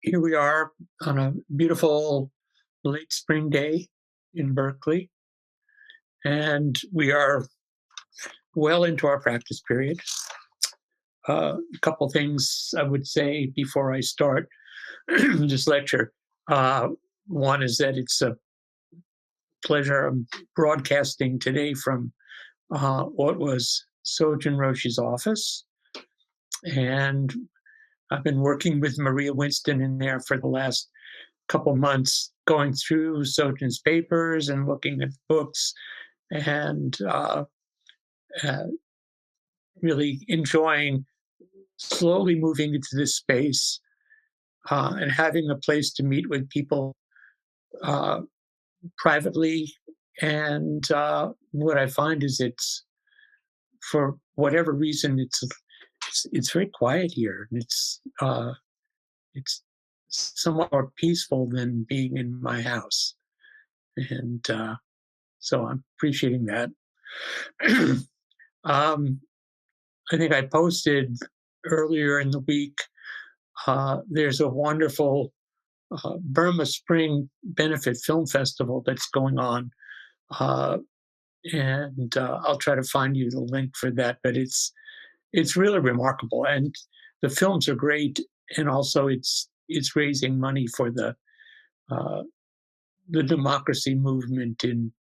Here we are on a beautiful late spring day in Berkeley, and we are well into our practice period. A couple things I would say before I start this lecture. Uh, One is that it's a pleasure. I'm broadcasting today from what was Sojin Roshi's office, and I've been working with Maria Winston in there for the last couple months, going through Sojin's papers and looking at books and uh, really enjoying slowly moving into this space and having a place to meet with people uh, privately. And what I find is for whatever reason, it's very quiet here. And it's somewhat more peaceful than being in my house. And so I'm appreciating that. um, I think I posted earlier in the week, there's a wonderful Burma Spring Benefit Film Festival that's going on. Uh, and I'll try to find you the link for that. But it's really remarkable, and the films are great, and also it's raising money for uh, the democracy movement in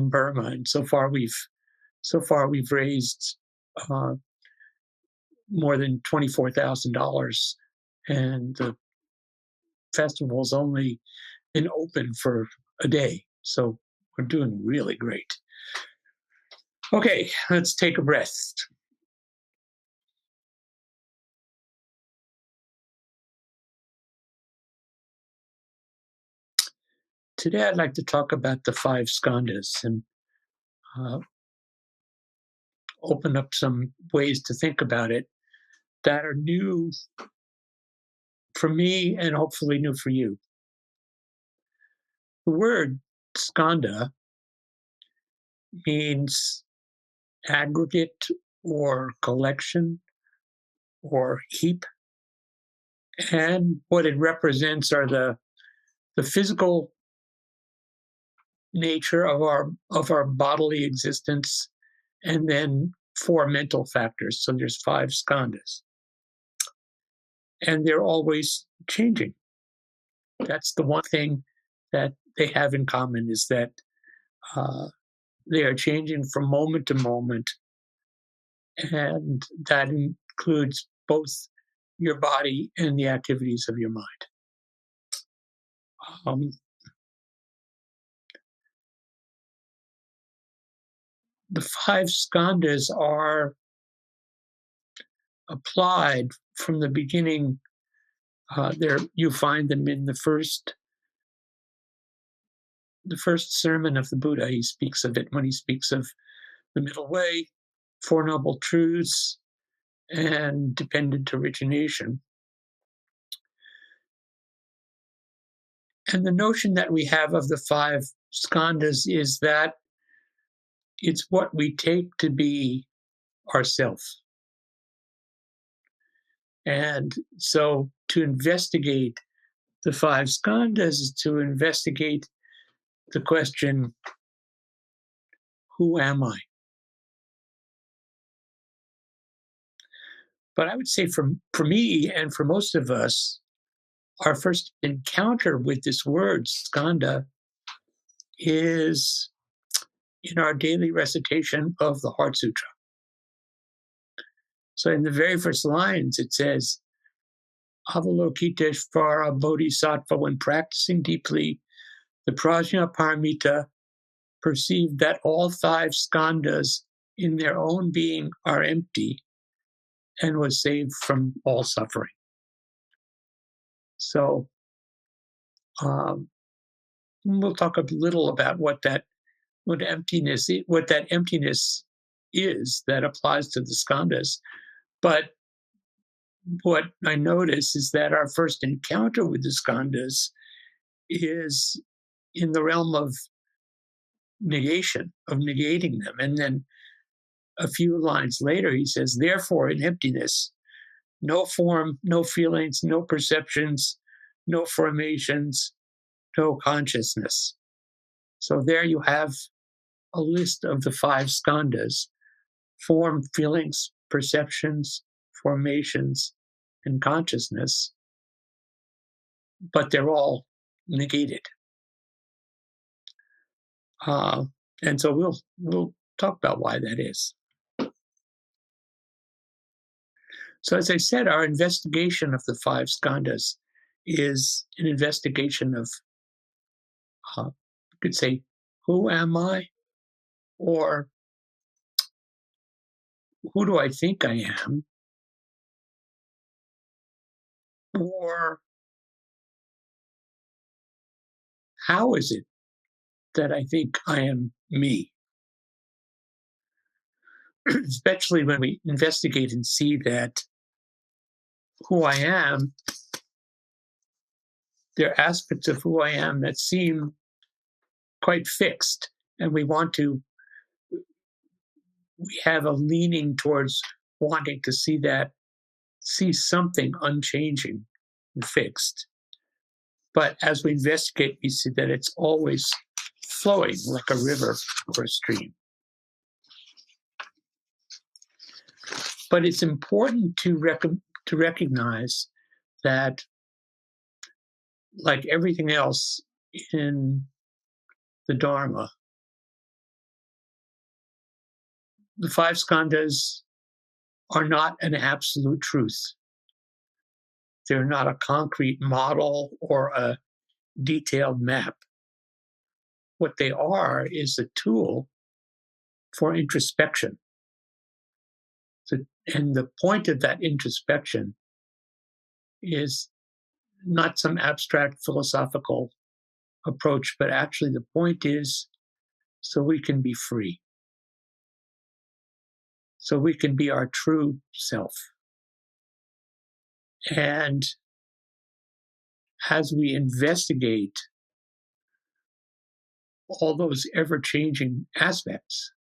Burma. And so far we've raised uh, more than $24,000, and the festival's only been open for a day, so we're doing really great. Okay, let's take a breath. Today, I'd like to talk about the five skandhas and uh, open up some ways to think about it that are new for me and hopefully new for you. The word skandha means aggregate or collection or heap. And what it represents are the physical nature of our bodily existence, and then four mental factors. So there's five skandhas. And they're always changing. That's the one thing that they have in common, is that uh, they are changing from moment to moment. And that includes both your body and the activities of your mind. Um, the five skandhas are applied from the beginning. There you find them in the first sermon of the Buddha. He speaks of it when he speaks of the middle way, Four Noble Truths, and dependent origination. And the notion that we have of the five skandhas is that it's what we take to be ourself. And so to investigate the five skandhas is to investigate the question, who am I? But I would say for me and for most of us, our first encounter with this word, skandha, is in our daily recitation of the Heart Sutra. So in the very first lines, it says, Avalokiteshvara Bodhisattva, when practicing deeply the Prajna Paramita, perceived that all five skandhas in their own being are empty and was saved from all suffering. So we'll talk a little about what that emptiness is that applies to the skandhas. But what I notice is that our first encounter with the skandhas is in the realm of negation, of negating them. And then a few lines later, he says, therefore, in emptiness, no form, no feelings, no perceptions, no formations, no consciousness. So there you have a list of the 5 skandhas: form, feelings, perceptions, formations, and consciousness, but they're all negated. And so we'll talk about why that is. So as I said, our investigation of the 5 skandhas is an investigation of, you could say, who am I? Or who do I think I am? Or how is it that I think I am me? Especially when we investigate and see that who I am, there are aspects of who I am that seem quite fixed, and we have a leaning towards wanting to see something unchanging and fixed. But as we investigate, we see that it's always flowing like a river or a stream. But it's important to recognize that, like everything else in the Dharma, the 5 skandhas are not an absolute truth. They're not a concrete model or a detailed map. What they are is a tool for introspection. And the point of that introspection is not some abstract philosophical approach, but actually the point is so we can be free, so we can be our true self. And as we investigate all those ever-changing aspects,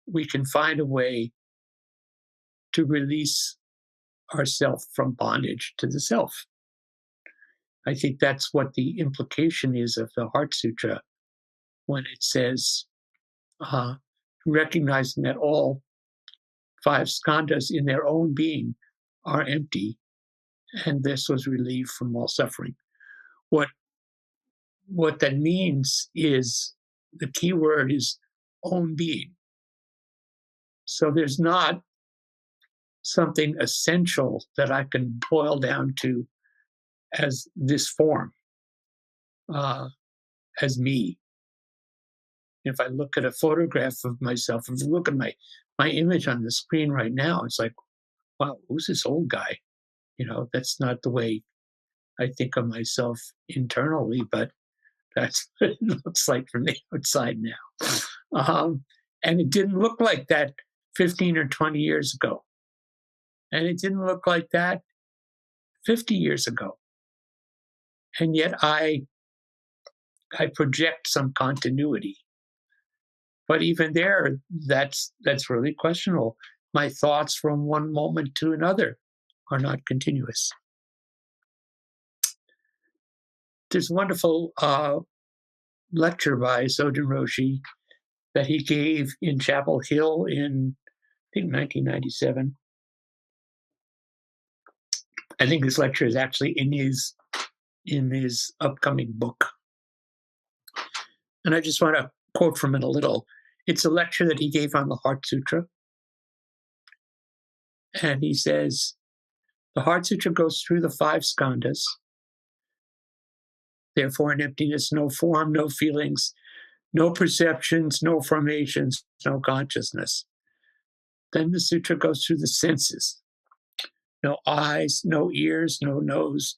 we can find a way to release ourself from bondage to the self. I think that's what the implication is of the Heart Sutra when it says, recognizing that all 5 skandhas in their own being are empty, and this was relieved from all suffering. What that means is, the key word is own being. So there's not something essential that I can boil down to as this form, as me. If I look at a photograph of myself, if I look at my image on the screen right now, it's like, wow, who's this old guy? That's not the way I think of myself internally, but that's what it looks like from the outside now. And it didn't look like that 15 or 20 years ago. And it didn't look like that 50 years ago. And yet I project some continuity. But even there, that's really questionable. My thoughts from one moment to another are not continuous. There's a wonderful lecture by Sojun Roshi that he gave in Chapel Hill in, I think, 1997. I think this lecture is actually in his upcoming book. And I just want to quote from it a little. It's a lecture that he gave on the Heart Sutra. And he says, the Heart Sutra goes through the 5 skandhas. Therefore, in emptiness, no form, no feelings, no perceptions, no formations, no consciousness. Then the sutra goes through the senses. No eyes, no ears, no nose,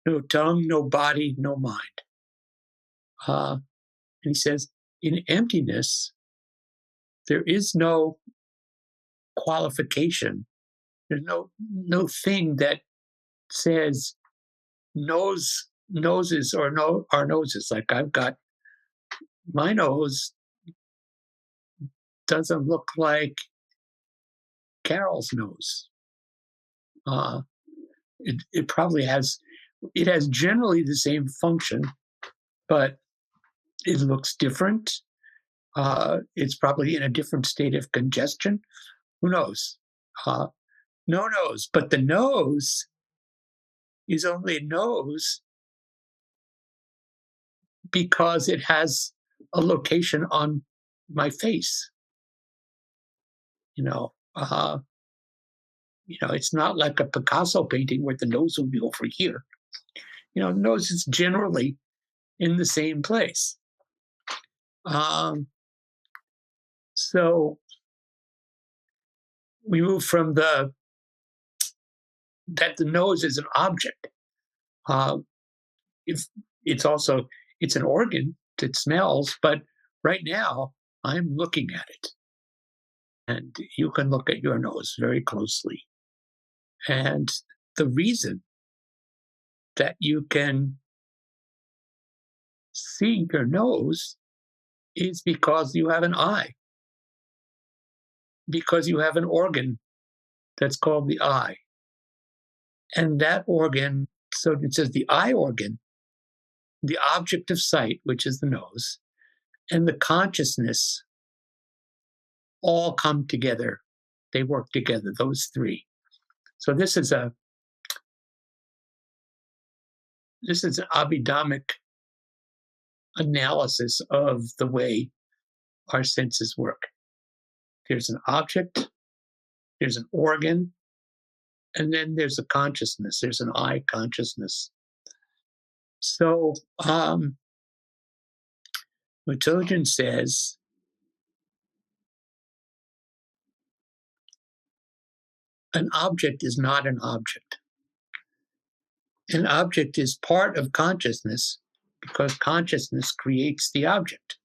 no tongue, no body, no mind. And he says, in emptiness, there is no qualification. There's no thing that says noses or no are noses. Like I've got my nose doesn't look like Carol's nose. it probably has, it has generally the same function, but it looks different. It's probably in a different state of congestion. Who knows? Uh, no nose. But the nose is only a nose because it has a location on my face. You know, uh, it's not like a Picasso painting where the nose will be over here. The nose is generally in the same place. Um, so we move from that the nose is an object. Uh, if it's an organ that smells, but right now I'm looking at it, and you can look at your nose very closely. And the reason that you can see your nose is because you have an eye, because you have an organ that's called the eye. And that organ, so it says the eye organ, the object of sight, which is the nose, and the consciousness all come together. They work together, those three. So this is an Abhidhammic analysis of the way our senses work. There's an object, there's an organ, and then there's a consciousness. There's an I consciousness. So Hozan says, an object is not an object. An object is part of consciousness because consciousness creates the object.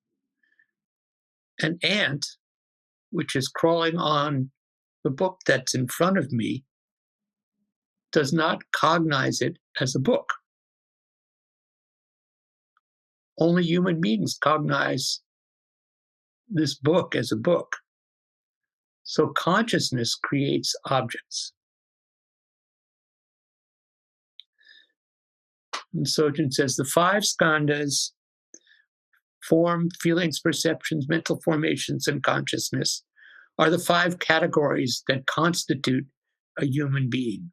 An ant, which is crawling on the book that's in front of me, does not cognize it as a book. Only human beings cognize this book as a book. So consciousness creates objects. And Hozan says the five skandhas, form, feelings, perceptions, mental formations, and consciousness, are the five categories that constitute a human being.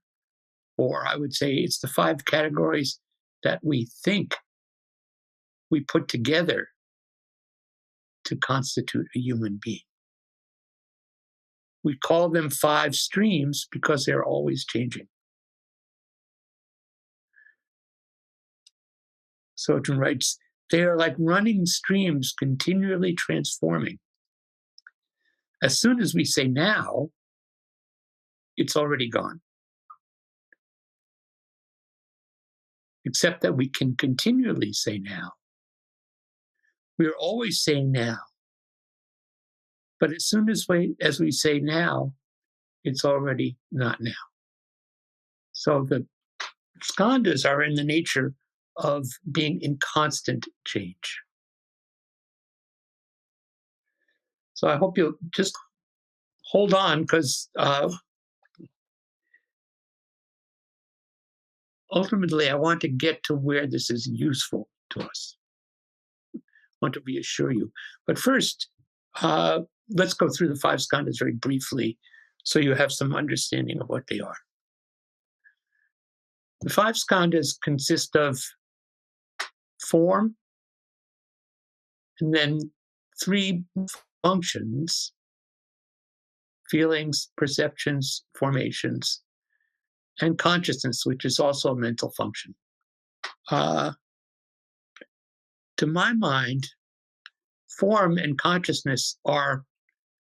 Or I would say it's the five categories that we think we put together to constitute a human being. We call them five streams because they're always changing. Hozan writes, they are like running streams continually transforming. As soon as we say now, it's already gone. Except that we can continually say now. We are always saying now. But as soon as we say now, it's already not now. So the skandhas are in the nature of being in constant change. So I hope you'll just hold on, because ultimately I want to get to where this is useful to us. I want to reassure you. But first, let's go through the five skandhas very briefly so you have some understanding of what they are. The five skandhas consist of form, and then three functions: feelings, perceptions, formations, and consciousness, which is also a mental function. To my mind, form and consciousness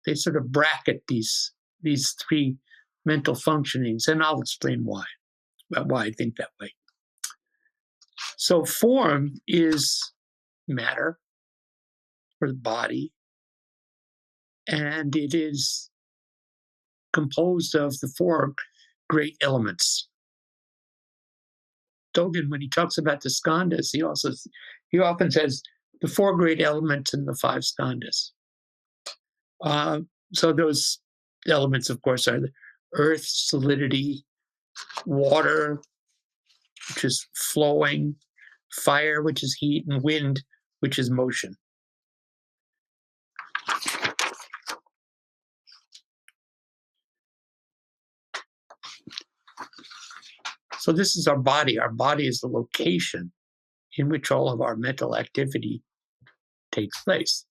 they sort of bracket these three mental functionings, and I'll explain why I think that way. So form is matter, or the body, and it is composed of the four great elements. Dogen, when he talks about the skandhas, he often says the four great elements in the five skandhas. So those elements, of course, are the earth, solidity, water, which is flowing, fire, which is heat, and wind, which is motion. So this is our body. Our body is the location in which all of our mental activity takes place.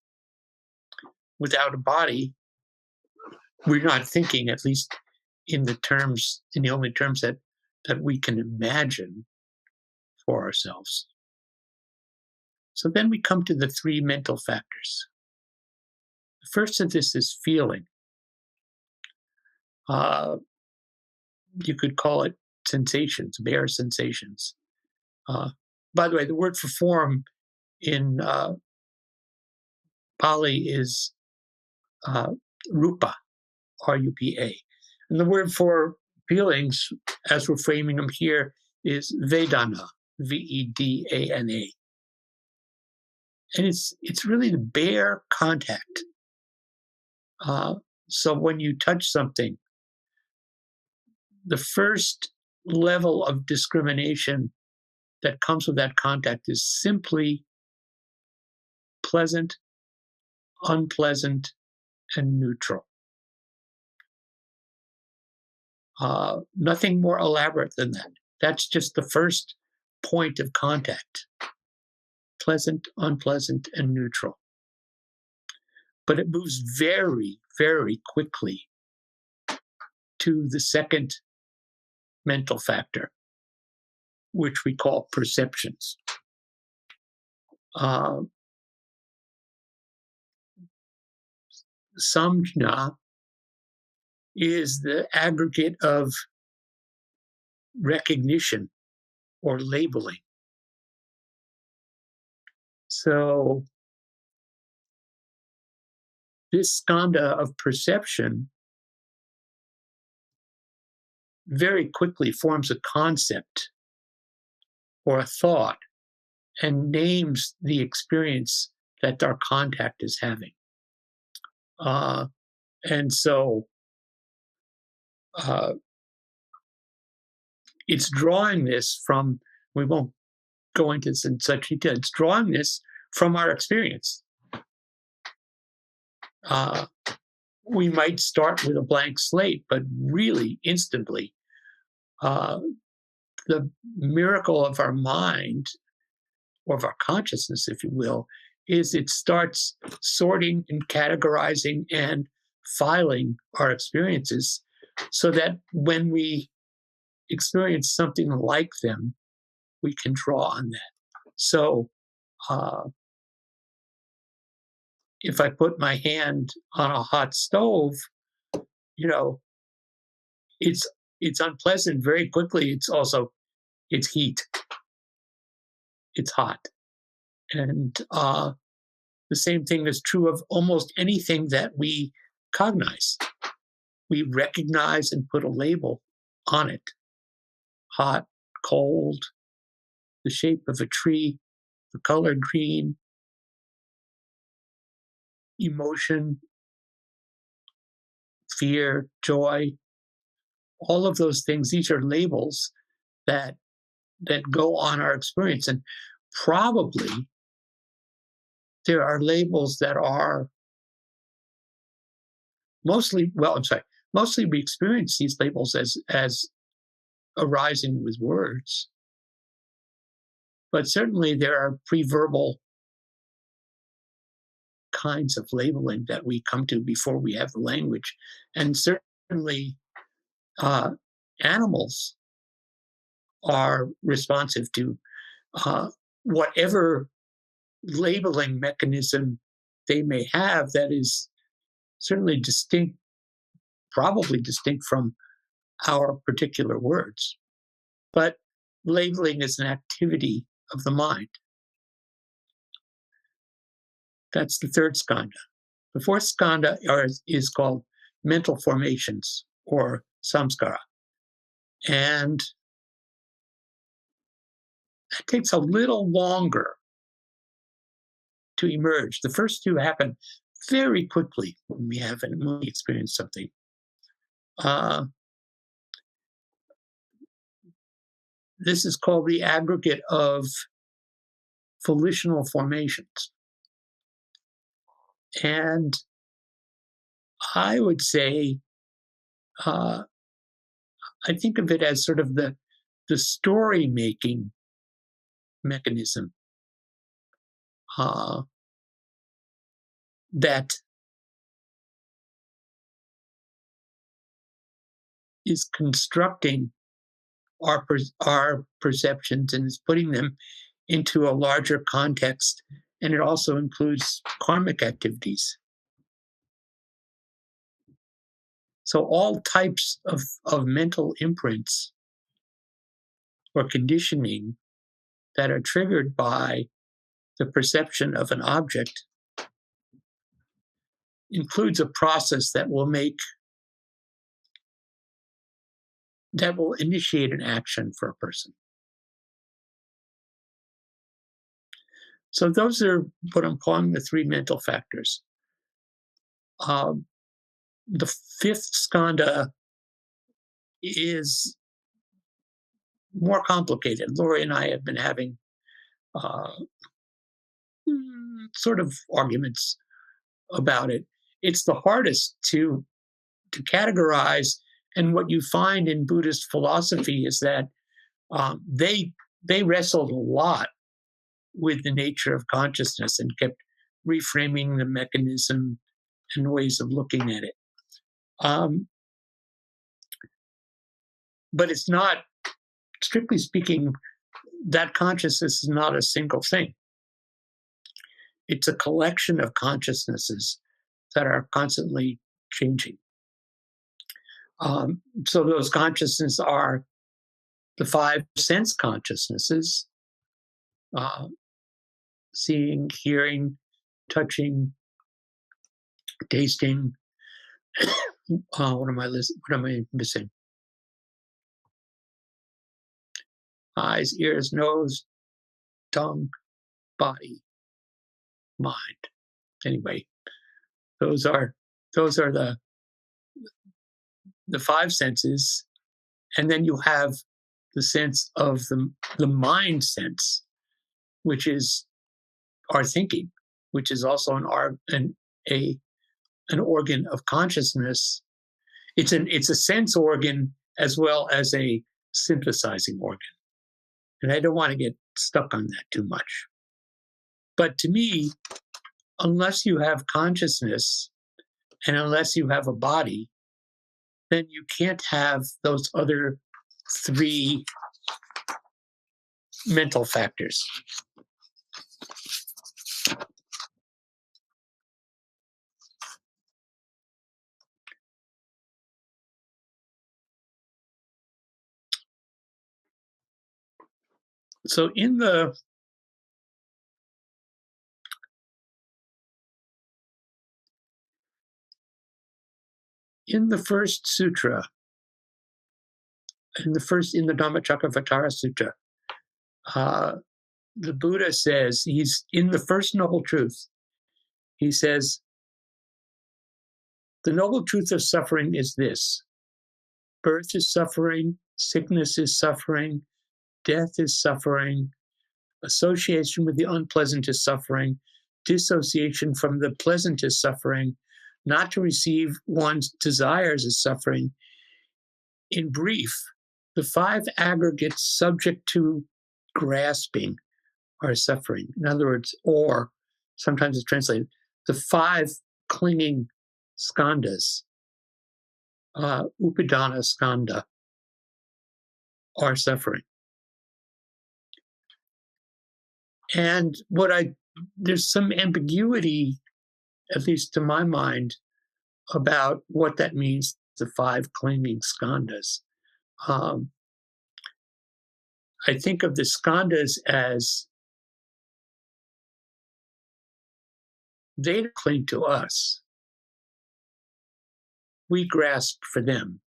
Without a body, we're not thinking, at least in the only terms that we can imagine for ourselves. So then we come to the three mental factors. The first of this is feeling. You could call it sensations, bare sensations. By the way, the word for form in Pali is rupa, R-U-P-A. And the word for feelings, as we're framing them here, is Vedana, V-E-D-A-N-A. And it's really the bare contact. So when you touch something, the first level of discrimination that comes with that contact is simply pleasant, unpleasant, and neutral. Nothing more elaborate than that. That's just the first point of contact. Pleasant, unpleasant, and neutral. But it moves very, very quickly to the second mental factor, which we call perceptions. Samjna is the aggregate of recognition or labeling. So this skandha of perception very quickly forms a concept or a thought and names the experience that our contact is having. And so it's drawing this from, we won't go into this in such detail, it's drawing this from our experience. We might start with a blank slate, but really instantly, the miracle of our mind, or of our consciousness, if you will, is it starts sorting and categorizing and filing our experiences so that when we experience something like them, we can draw on that. So if I put my hand on a hot stove, it's unpleasant very quickly. It's heat. It's hot. And the same thing is true of almost anything that we cognize. We recognize and put a label on it. Hot, cold, the shape of a tree, the color green, emotion, fear, joy, all of those things. These are labels that go on our experience. And probably there are labels that are mostly we experience these labels as arising with words. But certainly there are pre-verbal kinds of labeling that we come to before we have the language. And certainly animals are responsive to whatever labeling mechanism they may have that is certainly distinct, probably distinct from our particular words. But labeling is an activity of the mind. That's the third skandha. The fourth skandha is called mental formations, or samskara. And that takes a little longer to emerge. The first two happen very quickly when we experience something. this is called the aggregate of volitional formations. And I would say, uh, I think of it as sort of the story making mechanism uh, that is constructing our perceptions and is putting them into a larger context. And it also includes karmic activities. So all types of mental imprints or conditioning that are triggered by the perception of an object includes a process that will initiate an action for a person. So those are what I'm calling the three mental factors. The fifth skandha is more complicated. Lori and I have been having uh, sort of arguments about it. It's the hardest to categorize, and what you find in Buddhist philosophy is that they wrestled a lot with the nature of consciousness and kept reframing the mechanism and ways of looking at it. But it's not, strictly speaking, that consciousness is not a single thing. It's a collection of consciousnesses that are constantly changing. So those consciousnesses are the five sense consciousnesses: seeing, hearing, touching, tasting. What am I missing? Eyes, ears, nose, tongue, body, mind. Anyway, those are the five senses, and then you have the sense of the mind sense, which is our thinking, which is also an organ of consciousness. It's a sense organ as well as a synthesizing organ. And I don't want to get stuck on that too much. But to me, unless you have consciousness and unless you have a body, then you can't have those other three mental factors. So in the first sutra, in the Dhammacakkavatara Sutra, the Buddha says, he's in the first noble truth, he says, the noble truth of suffering is this: birth is suffering, sickness is suffering, death is suffering, association with the unpleasant is suffering, dissociation from the pleasant is suffering, not to receive one's desires is suffering. In brief, the five aggregates subject to grasping are suffering. In other words, or sometimes it's translated, the five clinging skandhas, upadana skandha, are suffering. And there's some ambiguity, at least to my mind, about what that means, the five clinging skandhas. I think of the skandhas as they cling to us. We grasp for them.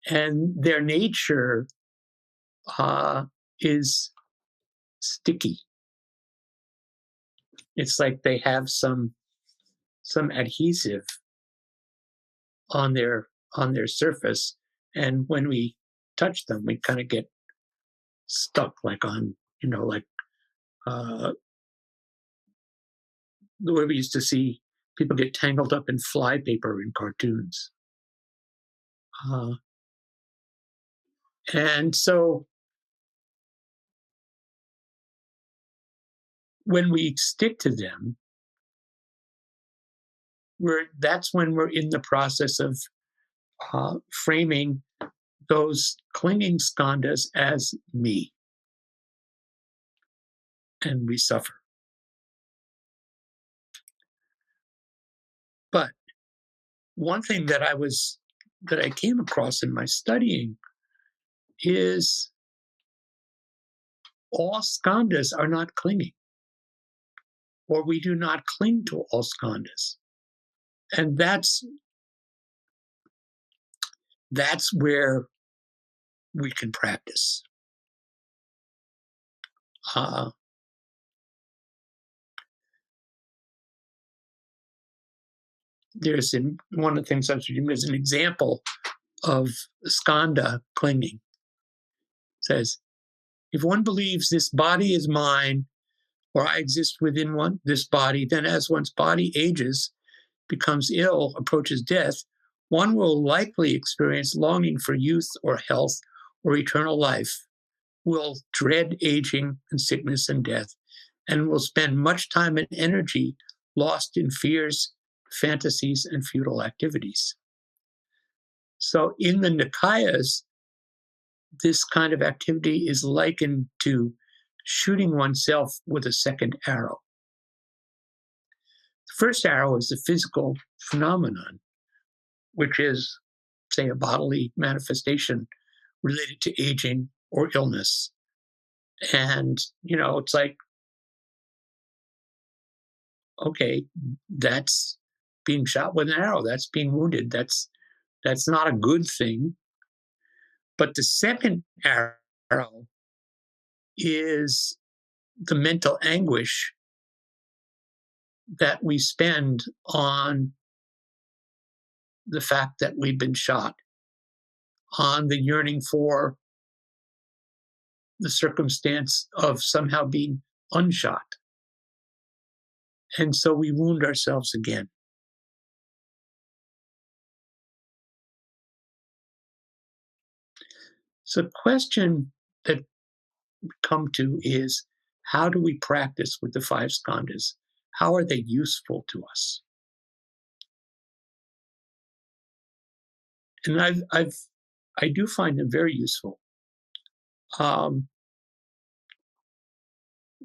And their nature is sticky. It's like they have some adhesive on their surface, and when we touch them, we kind of get stuck, like on, like uh, the way we used to see people get tangled up in flypaper in cartoons. Uh, and so when we stick to them, that's when we're in the process of framing those clinging skandhas as me, and we suffer. But one thing that I came across in my studying is all skandhas are not clinging, or we do not cling to all skandhas, and that's where we can practice. Uh, there's one of the things I was reading as an example of skandha clinging. It says, if one believes this body is mine, or I exist within this body, then as one's body ages, becomes ill, approaches death, one will likely experience longing for youth or health or eternal life, will dread aging and sickness and death, and will spend much time and energy lost in fears, fantasies, and futile activities. So in the Nikayas, this kind of activity is likened to shooting oneself with a second arrow. The first arrow is the physical phenomenon, which is, say, a bodily manifestation related to aging or illness. And, it's like, okay, that's being shot with an arrow, that's being wounded, that's not a good thing. But the second arrow is the mental anguish that we spend on the fact that we've been shot, on the yearning for the circumstance of somehow being unshot. And so we wound ourselves again. So the question that we come to is, how do we practice with the five skandhas? How are they useful to us? And I do find them very useful.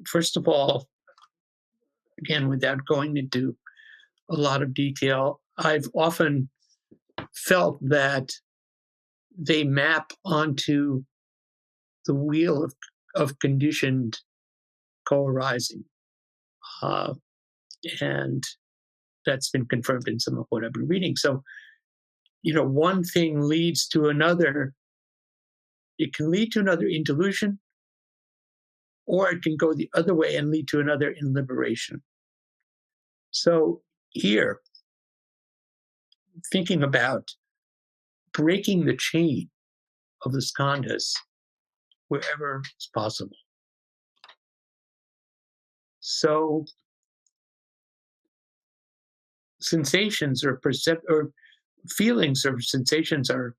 First of all, again, without going into a lot of detail, I've often felt that they map onto the wheel of conditioned co-arising. And that's been confirmed in some of what I've been reading. So, one thing leads to another. It can lead to another in delusion, or it can go the other way and lead to another in liberation. So here, thinking about breaking the chain of the skandhas wherever it's possible. So sensations or feelings or sensations are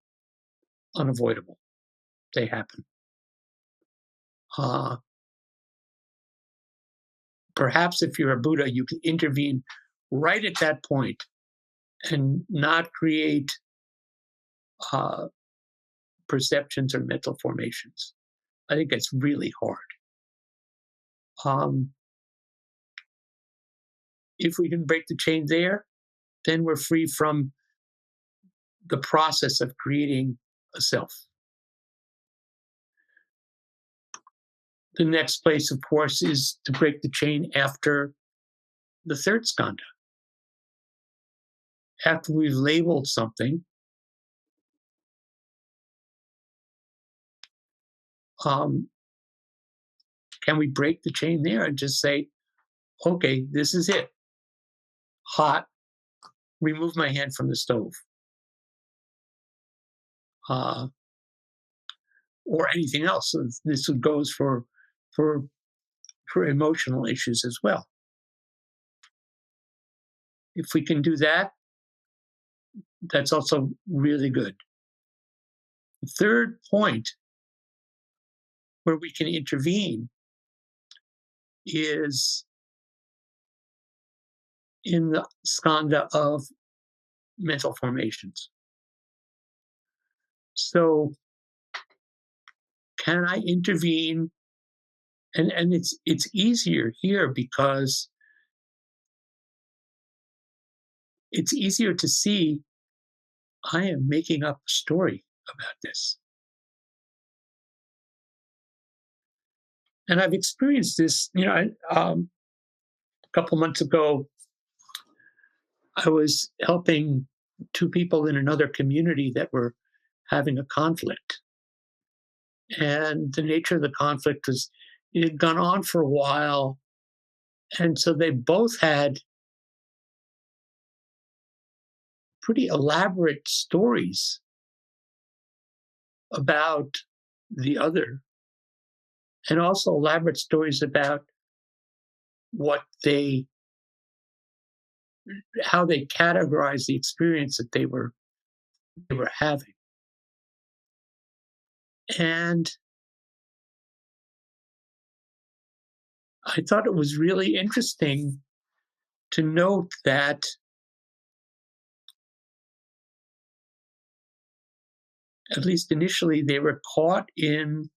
unavoidable. They happen. Perhaps if you're a Buddha, you can intervene right at that point and not create perceptions or mental formations. I think it's really hard. If we can break the chain there, then we're free from the process of creating a self. The next place, of course, is to break the chain after the third skandha. After we've labeled something, can we break the chain there and just say, okay, this is it. Hot, remove my hand from the stove. or anything else. So this goes for for emotional issues as well. If we can do that, that's also really good. The third point where we can intervene is in the skandha of mental formations. So can I intervene? And it's easier here because it's easier to see I am making up a story about this. And I've experienced this, a couple months ago, I was helping two people in another community that were having a conflict. And the nature of the conflict was it had gone on for a while. And so they both had pretty elaborate stories about the other, and also elaborate stories about what how they categorized the experience that they were having. And I thought it was really interesting to note that at least initially they were caught in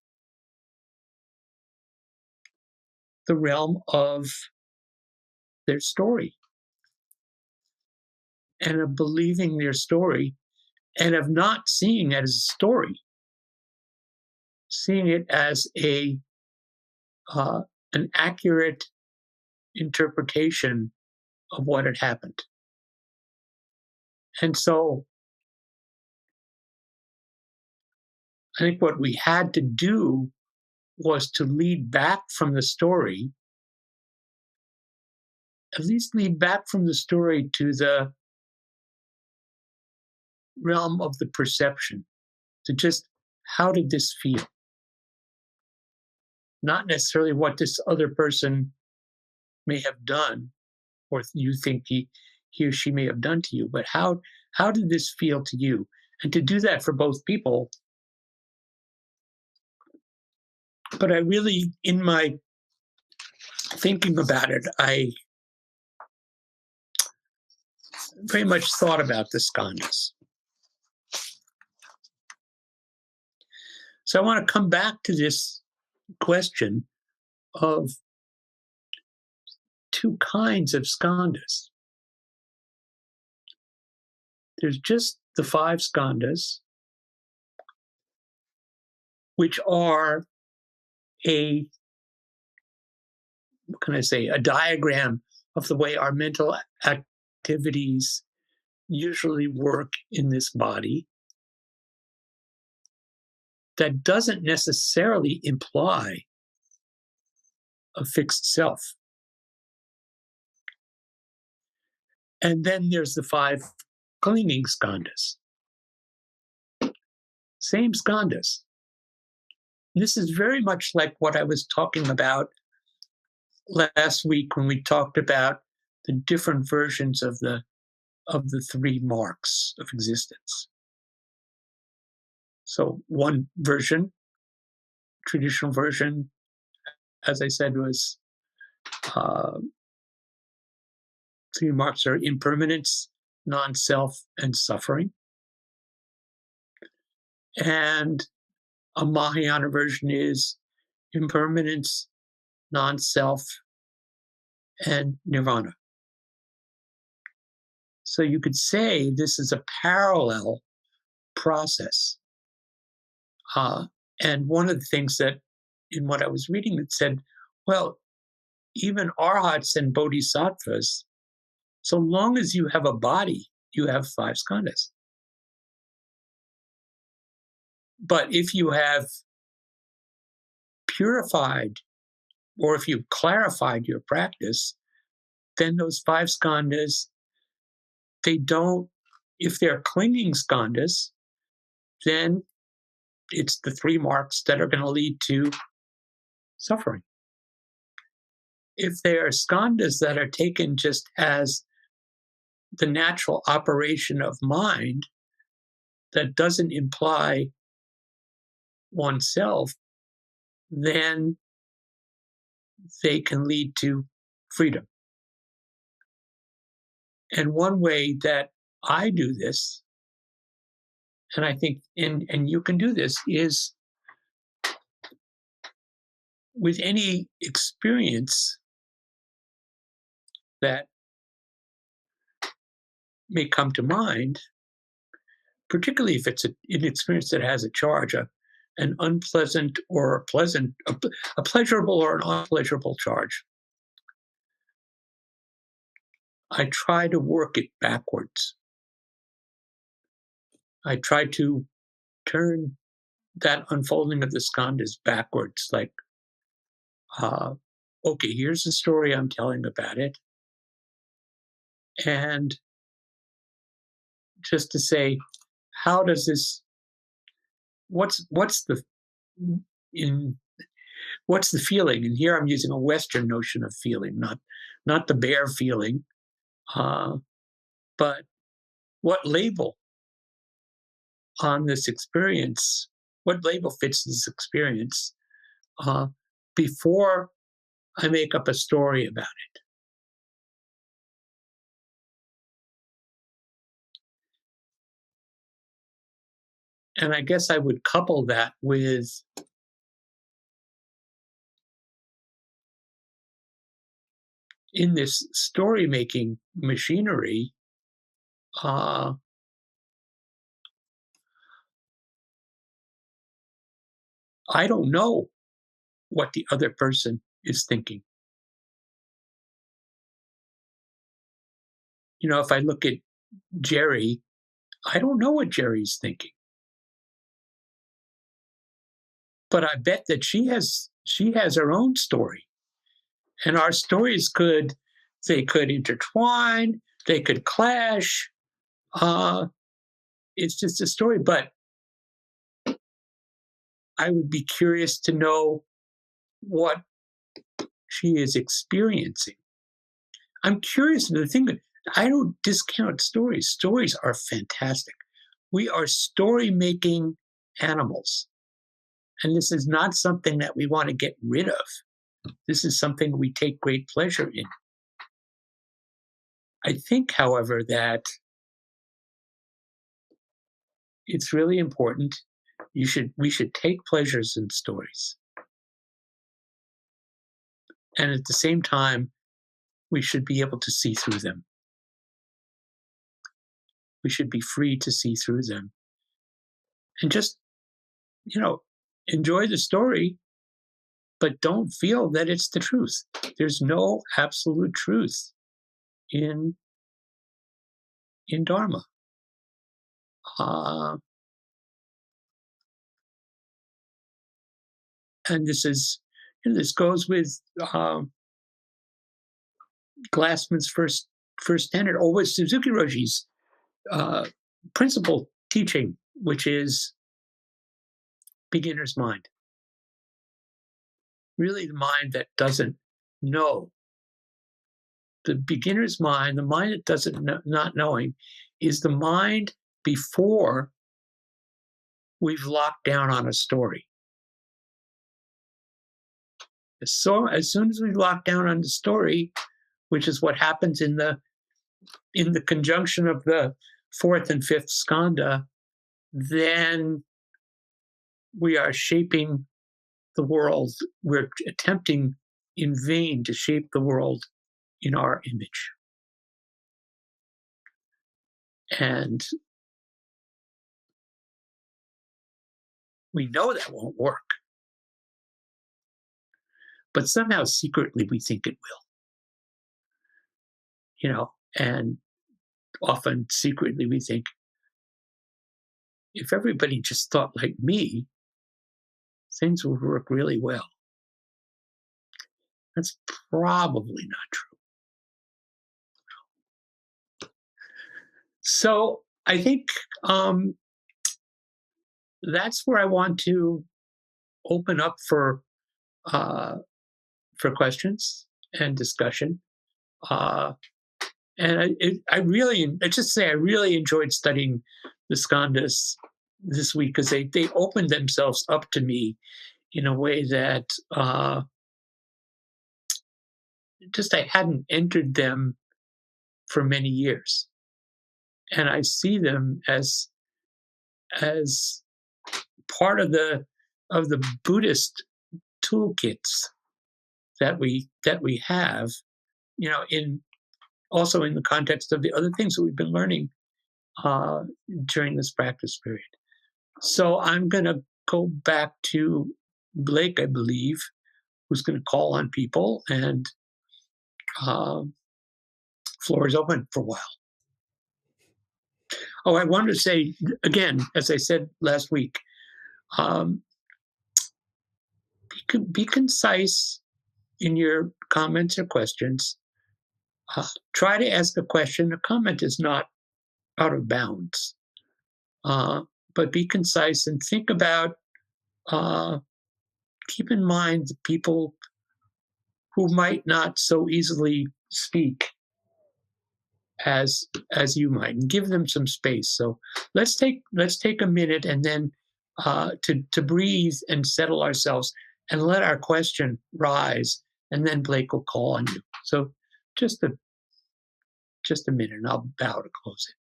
the realm of their story and of believing their story and of not seeing it as a story, seeing it as an accurate interpretation of what had happened. And so I think what we had to do was to lead back from the story, at least lead back from the story to the realm of the perception, to just how did this feel? Not necessarily what this other person may have done, or you think he or she may have done to you, but how did this feel to you? And to do that for both people. But I really, in my thinking about it, I very much thought about the skandhas. So I want to come back to this question of two kinds of skandhas. There's just the five skandhas, which are a diagram of the way our mental activities usually work in this body. That doesn't necessarily imply a fixed self. And then there's the five clinging skandhas. Same skandhas. This is very much like what I was talking about last week when we talked about the different versions of the three marks of existence. So one version, traditional version, as I said, was three marks are impermanence, non-self, and suffering. And a Mahayana version is impermanence, non-self, and nirvana. So you could say this is a parallel process. And one of the things that, in what I was reading, that said, well, even arhats and bodhisattvas, so long as you have a body, you have five skandhas. But if you have purified, or if you've clarified your practice, then those five skandhas, they don't, if they're clinging skandhas, then it's the 3 marks that are going to lead to suffering. If they are skandhas that are taken just as the natural operation of mind that doesn't imply oneself, then they can lead to freedom. And one way that I do this, and I think, and you can do this, is with any experience that may come to mind, particularly if it's an experience that has a charge, an unpleasant or a pleasant, a pleasurable or an unpleasurable charge. I try to work it backwards. I try to turn that unfolding of the skandhas backwards, like, okay, here's the story I'm telling about it. And just to say, how does this, what's the, in, what's the feeling? And here I'm using a Western notion of feeling, not the bear feeling, but what label on this experience, what label fits this experience, before I make up a story about it. And I guess I would couple that with in this story making machinery, I don't know what the other person is thinking. You know, if I look at Jerry, I don't know what Jerry's thinking. But I bet that she has her own story. And our stories could intertwine, they could clash. It's just a story, but I would be curious to know what she is experiencing. I'm curious. The thing that I don't discount stories. Stories are fantastic. We are story-making animals. And this is not something that we want to get rid of. This is something we take great pleasure in. I think, however, that it's really important. We should take pleasures in stories. And at the same time, we should be able to see through them. We should be free to see through them. And just, enjoy the story, but don't feel that it's the truth. There's no absolute truth in Dharma. And this goes with Glassman's first tenet, or with Suzuki Roshi's principal teaching, which is beginner's mind. Really, the mind that doesn't know. The beginner's mind, the mind that doesn't not knowing, is the mind before we've locked down on a story. So as soon as we lock down on the story, which is what happens in the conjunction of the fourth and fifth skandha, then we are shaping the world. We're attempting in vain to shape the world in our image. And we know that won't work. But somehow secretly we think it will. And often secretly we think, if everybody just thought like me, things would work really well. That's probably not true. So I think that's where I want to open up uh, for questions and discussion. Uh, and I just say I really enjoyed studying the Skandhas this week because they opened themselves up to me in a way that just I hadn't entered them for many years, and I see them as part of the Buddhist toolkits that we have, in also in the context of the other things that we've been learning uh, during this practice period. So I'm going to go back to Blake, I believe, who's going to call on people, and uh, floor is open for a while. Oh, I wanted to say again, as I said last week, um, be concise in your comments or questions. Try to ask a question. A comment is not out of bounds, but be concise and think about. Keep in mind the people who might not so easily speak as you might, and give them some space. So let's take a minute and then to breathe and settle ourselves and let our question rise, and then Blake will call on you. So just a just a minute, and I'll bow to close it.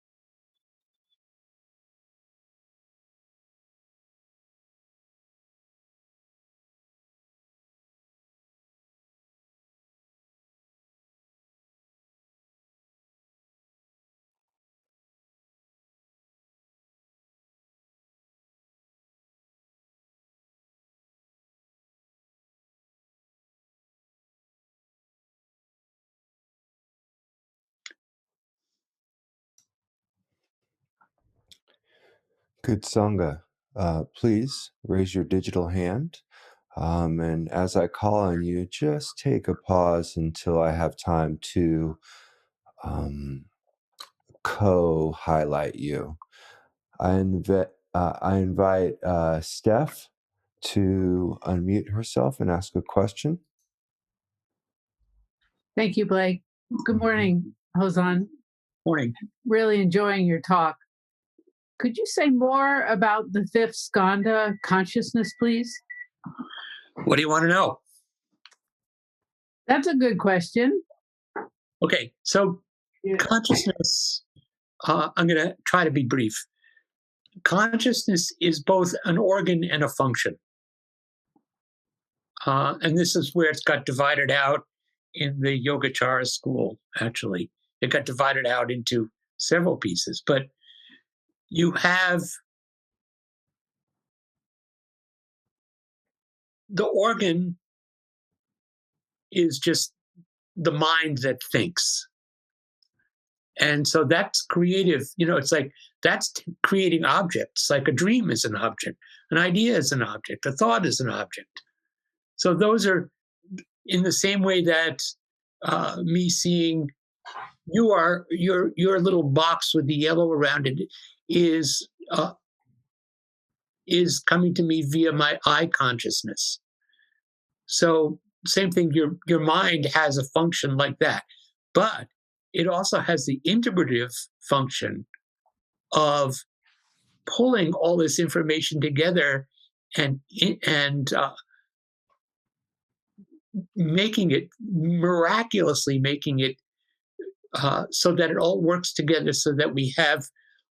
Good Sangha, please raise your digital hand. And as I call on you, just take a pause until I have time to co-highlight you. I invite Steph to unmute herself and ask a question. Thank you, Blake. Good morning, Hozan. Morning. Really enjoying your talk. Could you say more about the fifth skandha, consciousness, please? What do you want to know? That's a good question. Okay, so consciousness, I'm going to try to be brief. Consciousness is both an organ and a function. And this is where it's got divided out in the Yogacara school, actually. It got divided out into several pieces, but you have the organ is just the mind that thinks. And so that's creative. It's like that's creating objects, like a dream is an object, an idea is an object, a thought is an object. So those are in the same way that me seeing your little box with the yellow around it is coming to me via my eye consciousness. So same thing, your mind has a function like that, but it also has the integrative function of pulling all this information together and miraculously making it so that it all works together, so that we have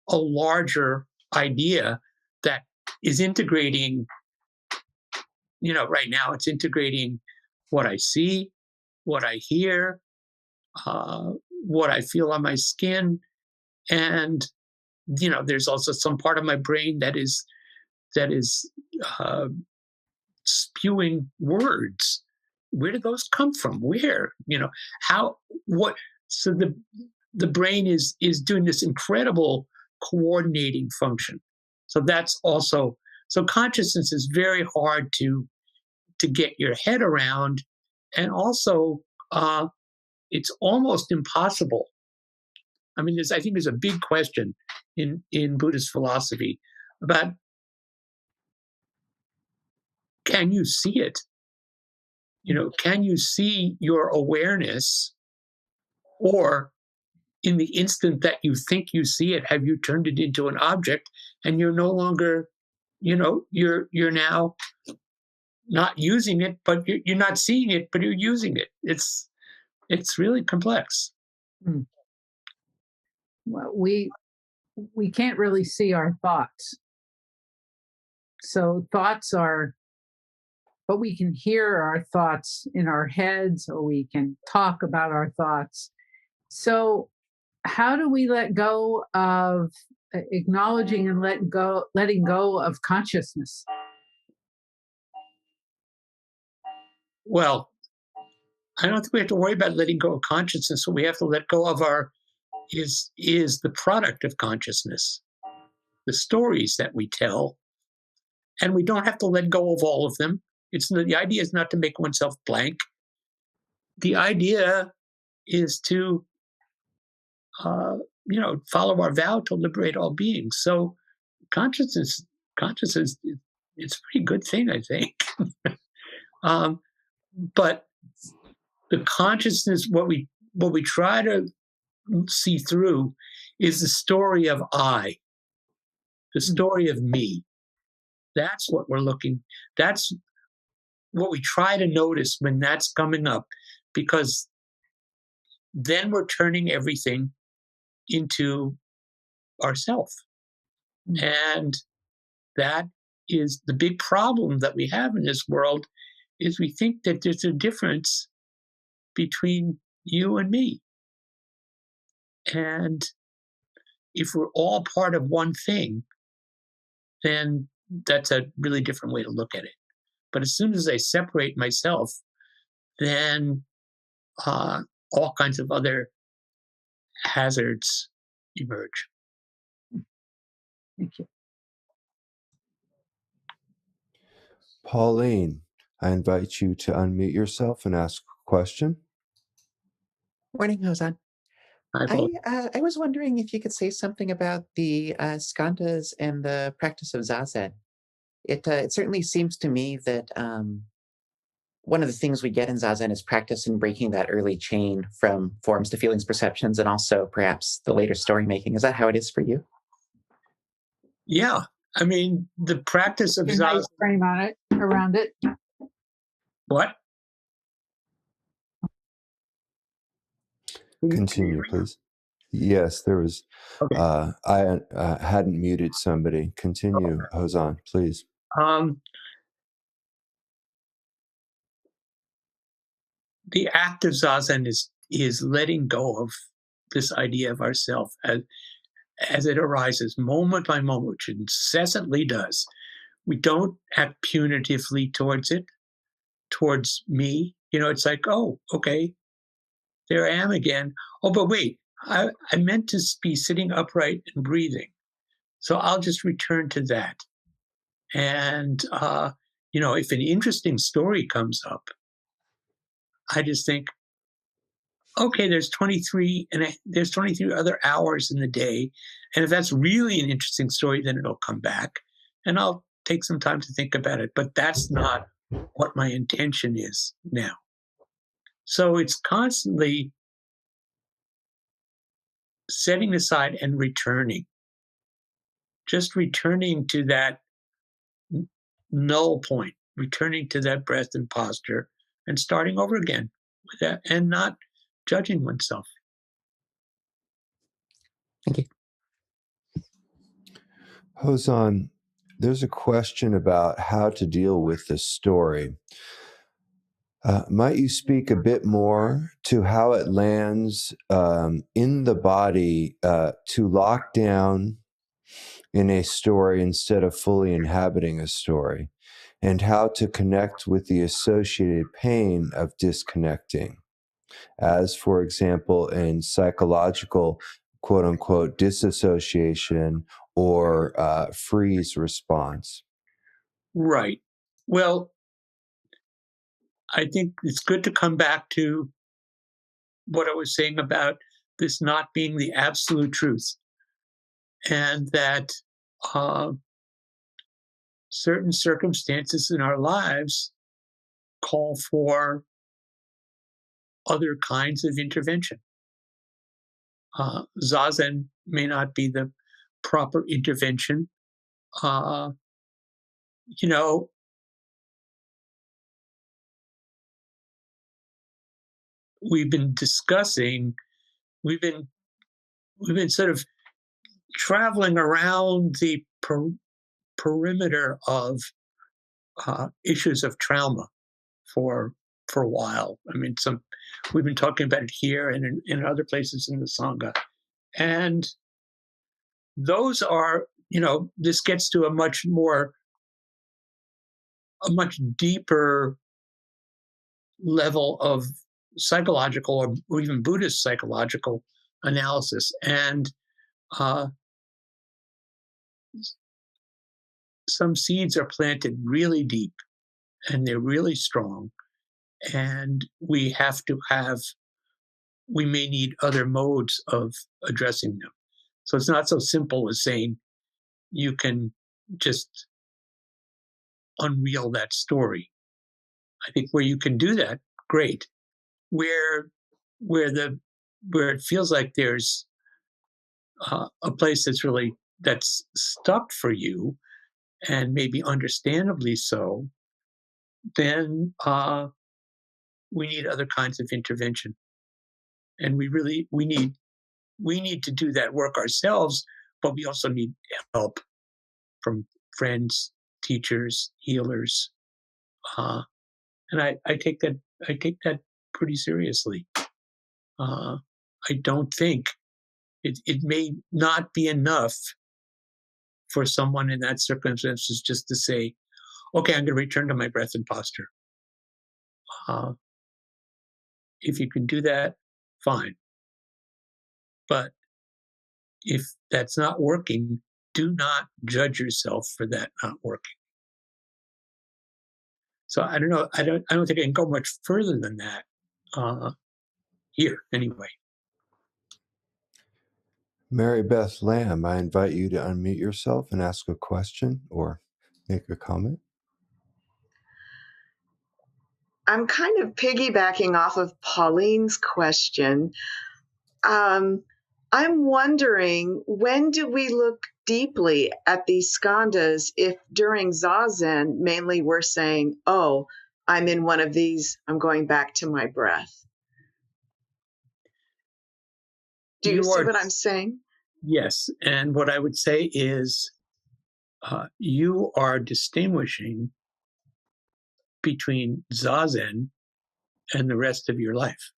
a larger idea that is integrating. Right now it's integrating what I see, what I hear, what I feel on my skin, and there's also some part of my brain that is uh, spewing words. Where do those come from? Where? How? What? So the brain is doing this incredible coordinating function. So that's also, so consciousness is very hard to get your head around, and also it's almost impossible. I mean, I think there's a big question in Buddhist philosophy about can you see it? Can you see your awareness? Or in the instant that you think you see it, have you turned it into an object and you're no longer, you're now not using it, but you're not seeing it, but you're using it. It's really complex. Mm. Well, we can't really see our thoughts. So thoughts are, but we can hear our thoughts in our heads, or we can talk about our thoughts. So how do we let go of acknowledging and letting go of consciousness? Well, I don't think we have to worry about letting go of consciousness. What we have to let go of is the product of consciousness, the stories that we tell, and we don't have to let go of all of them. The idea is not to make oneself blank. The idea is to, follow our vow to liberate all beings. So consciousness, it's a pretty good thing, I think. But the consciousness, what we try to see through, is the story of I, the story of me. That's what we're looking. That's what we try to notice when that's coming up, because then we're turning everything into ourself. And that is the big problem that we have in this world, is we think that there's a difference between you and me. And if we're all part of one thing, then that's a really different way to look at it. But as soon as I separate myself, then all kinds of other hazards emerge. Thank you. Pauline, I invite you to unmute yourself and ask a question. Morning, Hozan. Hi, Paul. I was wondering if you could say something about the skandhas and the practice of zazen. It certainly seems to me that one of the things we get in zazen is practice in breaking that early chain from forms to feelings, perceptions, and also perhaps the later story making. Is that how it is for you? Yeah. I mean, the practice of A nice frame on it, around it. What? Continue, please. Yes, there was. Okay. I hadn't muted somebody. Continue, Hozan, please. The act of zazen is letting go of this idea of ourself as it arises moment by moment, which it incessantly does. We don't act punitively towards it, towards me. It's like, oh, okay, there I am again. Oh, but wait, I meant to be sitting upright and breathing. So I'll just return to that. And, if an interesting story comes up, I just think, okay, there's 23 other hours in the day. And if that's really an interesting story, then it'll come back and I'll take some time to think about it. But that's not what my intention is now. So it's constantly setting aside and returning, just returning to that null point, returning to that breath and posture and starting over again with that, and not judging oneself. Thank you. Hozan, there's a question about how to deal with this story. Might you speak a bit more to how it lands in the body to lock down in a story instead of fully inhabiting a story, and how to connect with the associated pain of disconnecting, as, for example, in psychological quote-unquote disassociation or freeze response? Right. Well, I think it's good to come back to what I was saying about this not being the absolute truth, and that certain circumstances in our lives call for other kinds of intervention. Zazen may not be the proper intervention. You know, we've been discussing, we've been sort of traveling around the perimeter of issues of trauma for a while. I mean, we've been talking about it here and in other places in the Sangha, and those are, this gets to a much deeper level of psychological or even Buddhist psychological analysis, and some seeds are planted really deep and they're really strong, and we may need other modes of addressing them. So it's not so simple as saying you can just unreel that story. I think where you can do that, great. Where it feels like there's a place that's stuck for you, and maybe understandably so, then we need other kinds of intervention, and we need to do that work ourselves. But we also need help from friends, teachers, healers, and I take that pretty seriously. I don't think it may not be enough for someone in that circumstances just to say, okay, I'm going to return to my breath and posture. If you can do that, fine. But if that's not working, do not judge yourself for that not working. So I don't know. I don't think I can go much further than that here, anyway. Mary Beth Lamb, I invite you to unmute yourself and ask a question or make a comment. I'm kind of piggybacking off of Pauline's question. I'm wondering, when do we look deeply at these skandhas if during Zazen mainly we're saying, oh, I'm in one of these, I'm going back to my breath? Do you see what I'm saying? Yes. And what I would say is you are distinguishing between Zazen and the rest of your life.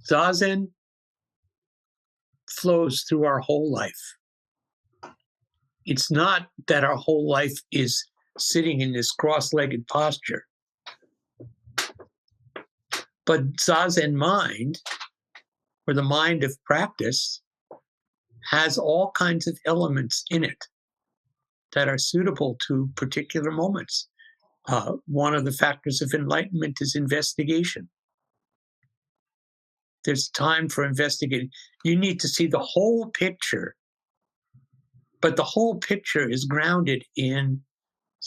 Zazen flows through our whole life. It's not that our whole life is sitting in this cross-legged posture. But Zazen mind, or the mind of practice, has all kinds of elements in it that are suitable to particular moments. One of the factors of enlightenment is investigation. There's time for investigating. You need to see the whole picture, but the whole picture is grounded in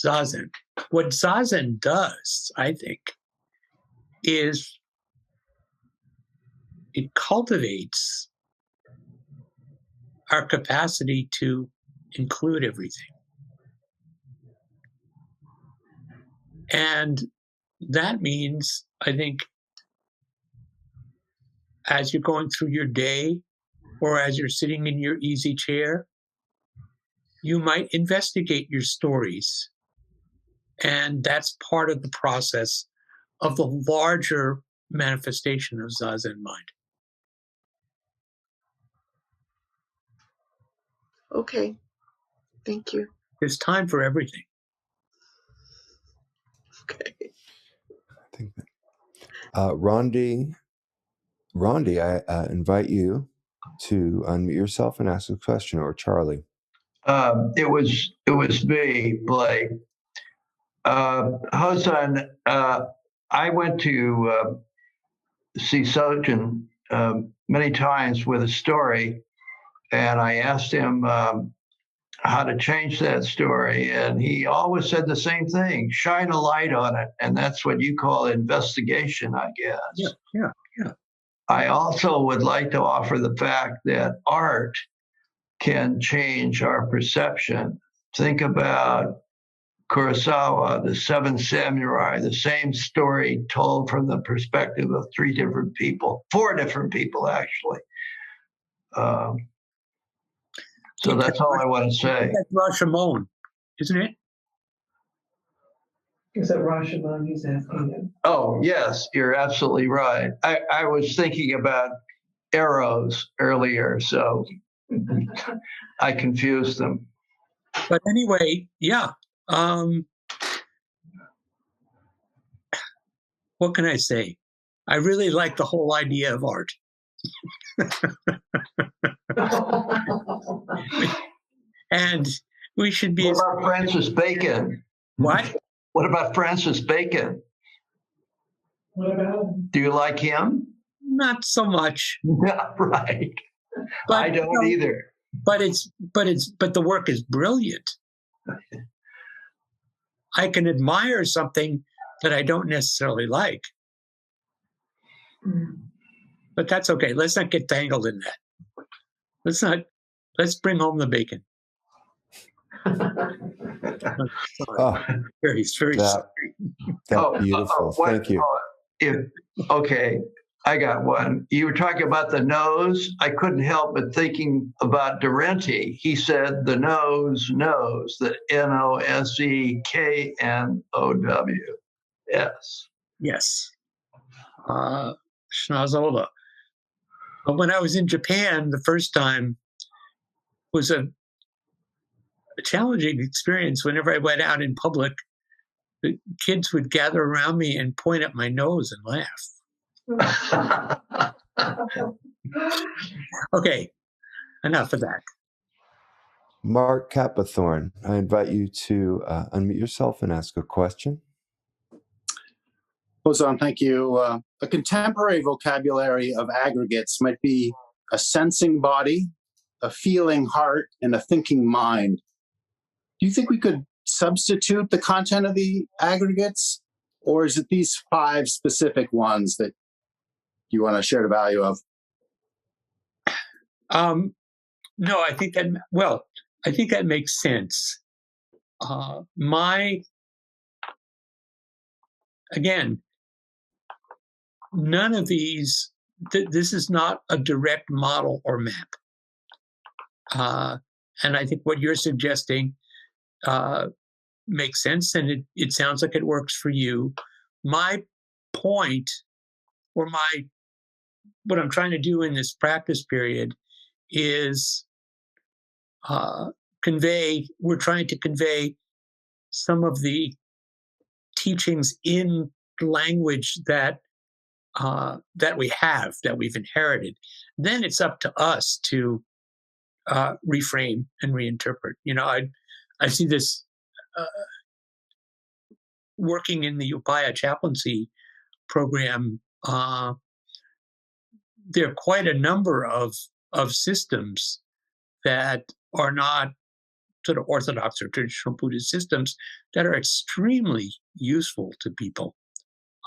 Zazen. What Zazen does, I think, is it cultivates our capacity to include everything. And that means, I think, as you're going through your day or as you're sitting in your easy chair, you might investigate your stories. And that's part of the process of the larger manifestation of Zazen mind. Okay, thank you. There's time for everything. Okay. I think that. Rondi, I invite you to unmute yourself and ask a question, or Charlie. It was me, Blake. Hozan, I went to see Sojin many times with a story, and I asked him how to change that story. And he always said the same thing, shine a light on it. And that's what you call investigation, I guess. Yeah. I also would like to offer the fact that art can change our perception. Think about Kurosawa, The Seven Samurai, the same story told from the perspective of four different people, actually. So that's all I want to say. That's Rashomon, isn't it? Is that Rashomon he's asking? Oh, yes, you're absolutely right. I was thinking about arrows earlier, so I confused them. But anyway, yeah. What can I say? I really like the whole idea of art. And we should be. What about Francis Bacon? What? What about Francis Bacon? What about him? Do you like him? Not so much. Yeah, right. But, I don't either. But the work is brilliant. I can admire something that I don't necessarily like. But that's okay. Let's not get tangled in that. Let's bring home the bacon. Very sorry. Beautiful. Thank you. Okay, I got one. You were talking about the nose. I couldn't help but thinking about Durante. He said the nose knows, the Noseknow. Yes. Yes. Schnazola. But when I was in Japan the first time, was a challenging experience. Whenever I went out in public, the kids would gather around me and point at my nose and laugh. Okay, enough of that. Mark Capathorn, I invite you to unmute yourself and ask a question. Hozan, thank you. A contemporary vocabulary of aggregates might be a sensing body, a feeling heart, and a thinking mind. Do you think we could substitute the content of the aggregates, or is it these 5 specific ones that you want to share the value of? No, I think that makes sense. Again, none of these, this is not a direct model or map. And I think what you're suggesting makes sense, and it sounds like it works for you. My point, or what I'm trying to do in this practice period is we're trying to convey some of the teachings in language that we've inherited. Then it's up to us to reframe and reinterpret. I see this working in the Upaya chaplaincy program. There are quite a number of systems that are not sort of orthodox or traditional Buddhist systems that are extremely useful to people,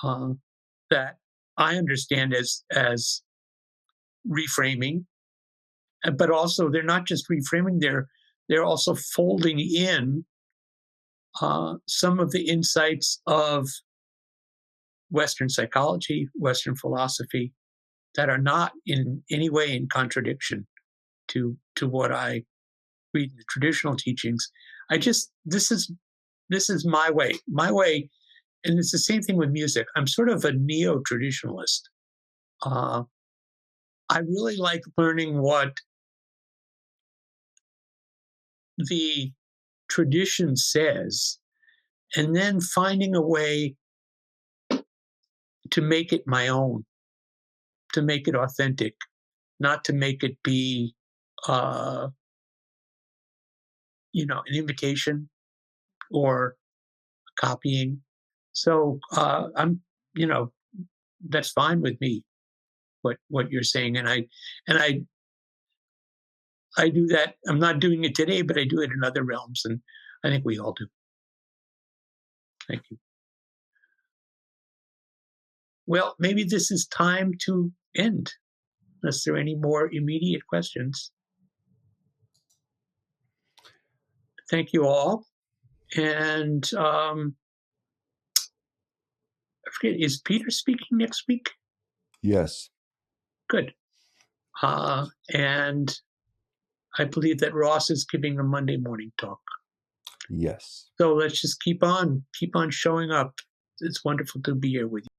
that I understand as reframing, but also they're not just reframing, they're also folding in some of the insights of Western psychology, Western philosophy, that are not in any way in contradiction to what I read in the traditional teachings. This is my way. And it's the same thing with music. I'm sort of a neo-traditionalist. I really like learning what the tradition says, and then finding a way to make it my own, to make it authentic, not to make it be, an imitation or copying. So that's fine with me. What you're saying, and I do that. I'm not doing it today, but I do it in other realms, and I think we all do. Thank you. Well, maybe this is time to end, unless there are any more immediate questions. Thank you all. And I forget, is Peter speaking next week? Yes. Good. And I believe that Ross is giving a Monday morning talk. Yes. So let's just keep on showing up. It's wonderful to be here with you.